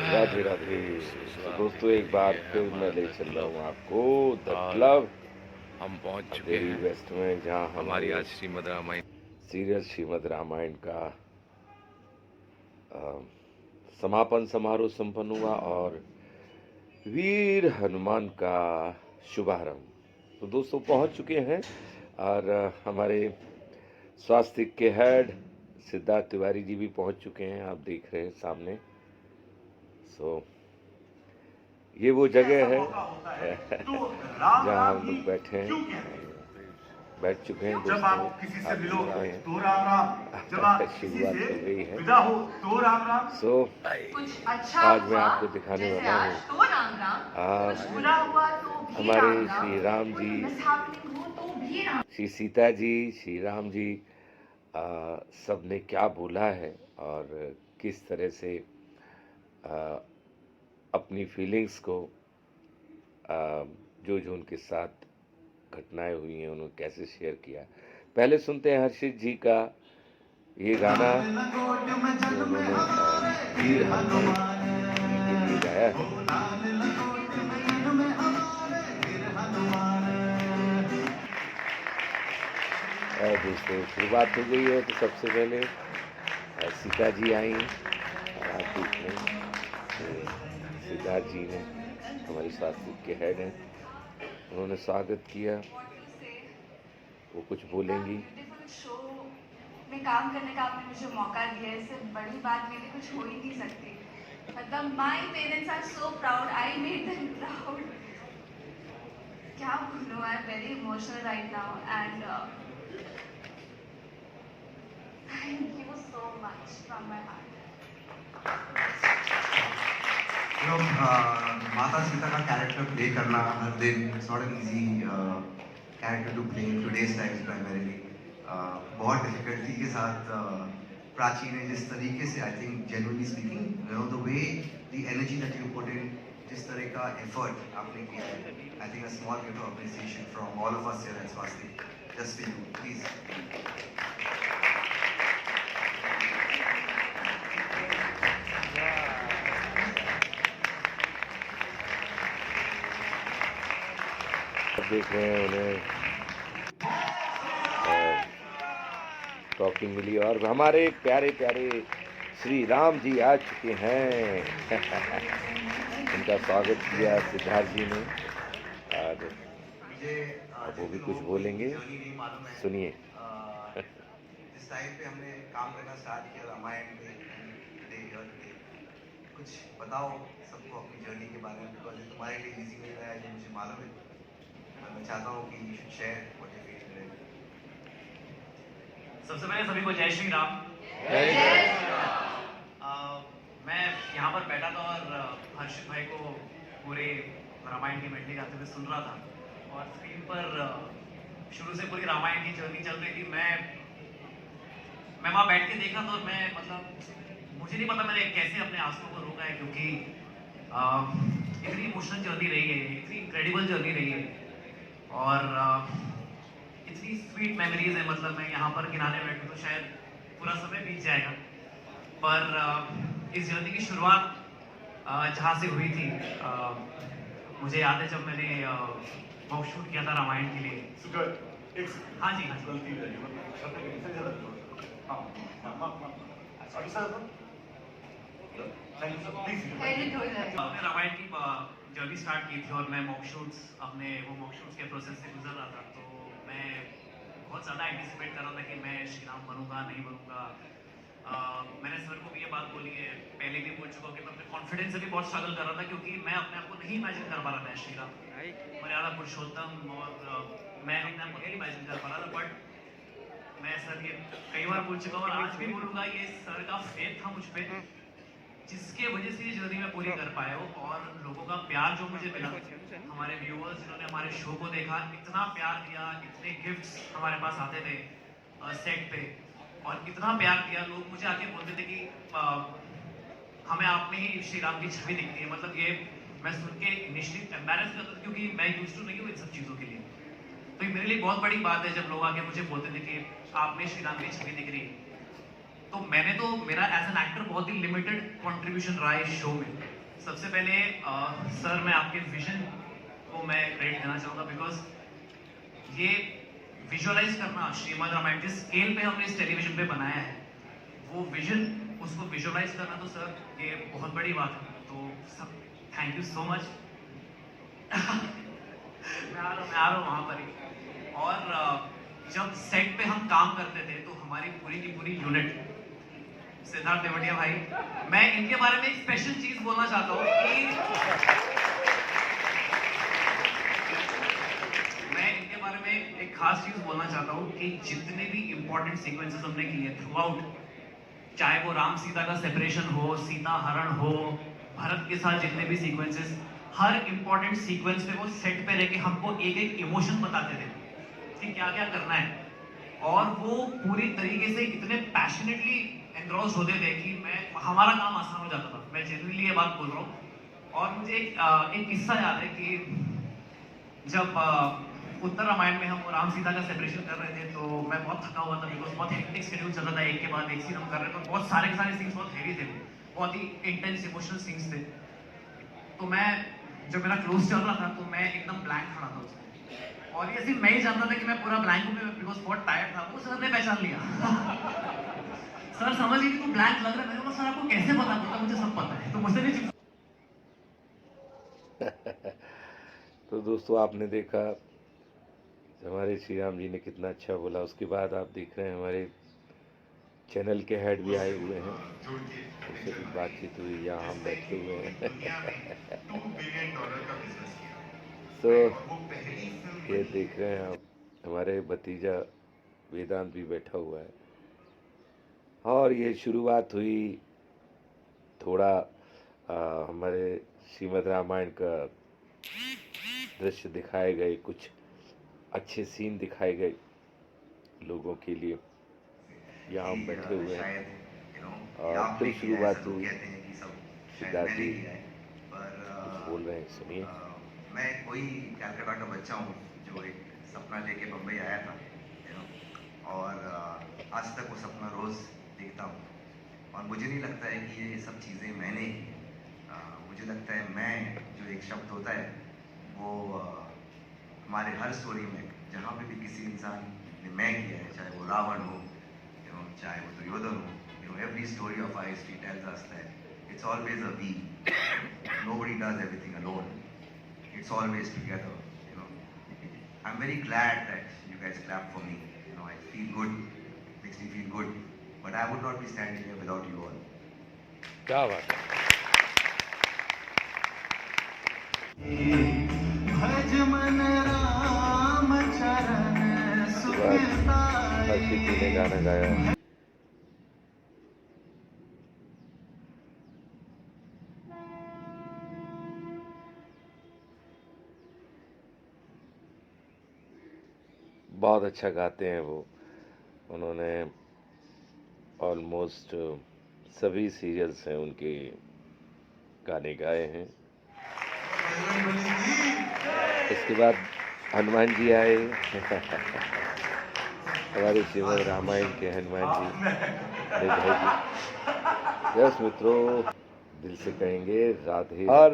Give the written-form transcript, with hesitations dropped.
राधे राधे। तो दोस्तों एक बार फिर मैं ले चल रहा हूँ आपको द और क्लब हम पहुंच चुके अंधेरी हैं वेस्ट में, जहाँ हमारी हमारे आज श्रीमद् रामायण सीरियल श्रीमद् रामायण का अ, समापन समारोह संपन्न हुआ और वीर हनुमान का शुभारंभ। तो दोस्तों पहुंच चुके हैं और हमारे स्वास्थ्य के हेड सिद्धार्थ तिवारी जी भी पहुंच चुके हैं, आप देख रहे हैं सामने। सो ये वो जगह है जहाँ हम लोग बैठे हैं और बैठ चुके हैं जब दोस्तों, आप किसी से आप मिलो देख रहे हैं। तो राम राम, जब आप किसी शुरुआत से हो गई है। विदा हो तो राम राम। सो कुछ अच्छा आज मैं हुआ आपको दिखाने जैसे वाला आज हूँ तो राम राम, आज कुछ बुरा हुआ तो भी हमारे राम राम, श्री राम कोई जी, मिसहैपनिंग हो तो भी राम। श्री सीता जी, श्री राम जी सब ने क्या बोला है और किस तरह से आ, अपनी फीलिंग्स को जो जो उनके साथ घटनाएं हुई हैं उन्होंने कैसे शेयर किया। पहले सुनते हैं हर्षित जी का ये गाना जो उन्होंने वीर हनुमान जी के लिए गाया है। और दोस्तों शुरुआत हो गई है, तो सबसे पहले सीता जी आई और आप देख रहे हैं सिद्धार्थ जी ने, हमारे स्वास्थ्य के हेड हैं, उन्होंने स्वागत किया। वो कुछ बोलेंगी। ब्यूटीफुल शो में काम करने का आपने मुझे मौका दिया है, इससे बड़ी बात मेरे कुछ हो ही नहीं सकती। मतलब my parents are so proud, I made them proud. क्या बोलूं, I am very emotional right now and thank you so much from my heart. माता सीता का कैरेक्टर प्ले करना हर दिन it's not an easy character to play in today's times primarily. बहुत difficulty के साथ प्राची ने जिस तरीके से, I think genuinely speaking, you know the way the energy that you put in, जिस तरह का एफर्ट आपने किया है, I think a small gift of appreciation from all of us here at Swastik, just for you please. देख रहे हैं उन्हें ट्रॉफी मिली और हमारे प्यारे प्यारे श्री राम जी आ चुके हैं। उनका स्वागत किया सिद्धार्थ जी ने और अब वो भी कुछ बोलेंगे, सुनिए। जिस टाइम पे हमने काम करना स्टार्ट किया रामायण पे, कुछ बताओ सबको अपनी जर्नी के बारे में, बिकॉज ये तुम्हारे लिए इजी नहीं रहा है, जो मुझे मालूम है। मैं चाहता हूँ कि you should share what you feel today. सबसे पहले सभी को जय श्री राम। मैं यहाँ पर बैठा था और हर्षित भाई को पूरे रामायण की मेडली गाते हुए सुन रहा था और स्क्रीन पर शुरू से पूरी रामायण की जर्नी चल रही थी। मैं वहाँ बैठ के देखा तो मैं, मतलब मुझे नहीं पता मैंने कैसे अपने आंसुओं को रोका है, क्योंकि इतनी इमोशनल जर्नी रही है, इतनी इनक्रेडिबल जर्नी रही है और इतनी स्वीट मेमोरीज है। मतलब मैं यहाँ पर गिनाने बैठूँ तो शायद पूरा समय बीत जाएगा, पर इस जर्नी की शुरुआत जहाँ से हुई थी, मुझे याद है जब मैंने वॉक शूट किया था रामायण के लिए। हाँ जी, हाँ हमने रामायण की जर्नी स्टार्ट की थी और मैं मॉक शूट्स के प्रोसेस से गुजर रहा था, तो मैं बहुत ज़्यादा एंटिसिपेट कर रहा था कि मैं श्री राम बनूंगा नहीं बनूंगा। मैंने सर को भी ये बात बोली है, पहले भी बोल चुका हूँ कि मैं अपने कॉन्फिडेंस से भी बहुत स्ट्रगल कर रहा था, क्योंकि मैं अपने आप को नहीं इमेजिन कर पा रहा था श्री राम, मर्यादा पुरुषोत्तम, और मैं अपने आप को नहीं इमेजिन कर पा रहा था। बट मैं सर ये कई बार बोल चुका हूँ और आज भी बोलूँगा, ये सर का फेथ था मुझ पर, जिसके वजह से ये जर्नी मैं पूरी कर पाया हूँ। और लोगों का प्यार जो मुझे मिला, हमारे व्यूअर्स जिन्होंने हमारे शो को देखा, इतना प्यार दिया, इतने गिफ्ट्स हमारे पास आते थे सेट पे और इतना प्यार दिया। लोग मुझे आके बोलते थे कि हमें आप में ही श्री राम की छवि दिखती है। मतलब ये मैं सुन के इनिशियली एम्बैरेस करता था, क्योंकि मैं यूज्ड टू नहीं हूँ इन सब चीज़ों के लिए। तो ये मेरे लिए बहुत बड़ी बात है जब लोग आके मुझे बोलते थे कि आप में श्री राम की छवि दिख रही है। तो मेरा एज एन एक्टर बहुत ही लिमिटेड कंट्रीब्यूशन रहा है इस शो में, सबसे पहले सर मैं आपके विजन को मैं क्रेडिट देना चाहूँगा बिकॉज ये विजुअलाइज करना श्रीमद् रामायण जिस स्केल पे हमने इस टेलीविजन पे बनाया है वो विजन उसको विजुअलाइज करना तो सर ये बहुत बड़ी बात है। तो सब थैंक यू सो मच। मैं आ रहा हूँ वहाँ पर ही। और जब सेट पे हम काम करते थे तो हमारी पूरी की पूरी यूनिट सिद्धार्थ देवटिया भाई, मैं इनके बारे में एक स्पेशल चीज बोलना चाहता हूँ कि मैं इनके बारे में एक खास चीज बोलना चाहता हूँ कि जितने भी इंपॉर्टेंट सीक्वेंसेस हमने किए थ्रू आउट, चाहे वो राम सीता का सेपरेशन हो, सीता हरण हो, भरत के साथ जितने भी सीक्वेंसेस, हर इंपॉर्टेंट सीक्वेंस पे वो सेट पे रह के हमको एक एक इमोशन बताते थे कि क्या क्या करना है। और वो पूरी तरीके से इतने पैशनेटली एनग्रॉस होते थे कि हमारा काम आसान हो जाता था। मैं जेन्युइनली ये बात बोल रहा हूँ। और मुझे एक किस्सा याद है कि जब उत्तर रामायण में हम राम सीता का सेपरेशन कर रहे थे तो मैं बहुत थका हुआ था बिकॉज बहुत हेक्टिक शेड्यूल चल रहा था, एक के बाद एक सीन हम कर रहे थे। तो बहुत सारे के सारे सीन्स बहुत हेवी थे, बहुत ही इंटेंस इमोशनल सीन्स थे। तो मैं जब मेरा क्लोज चल रहा था तो मैं एकदम ब्लैंक खड़ा था उसमें, और ये सिर्फ मैं ही जानता था कि मैं पूरा ब्लैंक हूँ बिकॉज बहुत टायर्ड था। वो सर ने पहचान लिया। सर समझ गए कि तू ब्लैंक लग रहा है। मैंने बोला सर आपको कैसे पता? बोलता मुझे सब पता है। तो मुझसे भी तो दोस्तों आपने देखा हमारे श्री राम जी ने कितना अच्छा बोला। उसके बाद आप देख रहे हैं हमारे चैनल के हेड भी आए हुए हैं, उनसे भी बातचीत हुई, यहाँ हम बैठे हुए हैं। तो ये देख रहे हैं आप, हमारे भतीजा वेदांत भी बैठा हुआ है। और ये शुरुआत हुई थोड़ा हमारे श्रीमद् रामायण का दृश्य दिखाए गए, कुछ अच्छे सीन दिखाए गए लोगों के लिए। यहाँ हम बैठे हुए हैं और फिर शुरुआत हुई। सिद्धार्थ जी कुछ बोल रहे हैं, सुनिए। मैं कोई कलकत्ता का बच्चा हूँ जो एक सपना लेके बम्बई आया था, और आज तक वो सपना रोज़ देखता हूँ। और मुझे नहीं लगता है कि ये सब चीज़ें मैंने मुझे लगता है मैं जो एक शब्द होता है वो हमारे हर स्टोरी में जहाँ पे भी किसी इंसान ने मैं किया है, चाहे वो रावण हो, चाहे वो दुर्योधन हो, every story of our history tells us that it's always a we. Nobody does everything alone. It's always together. I'm very glad that you guys clapped for me. I feel good. It makes me feel good. But I would not be standing here without you all. क्या बात है। हर्षित ने गाना गाया। बहुत अच्छा गाते हैं वो। उन्होंने ऑलमोस्ट सभी सीरियल्स हैं उनके गाने गाए हैं। इसके बाद हनुमान जी आए। हमारे श्रीमद् रामायण के हनुमान जी, भाई जी। यस मित्रों, दिल से कहेंगे राधे। और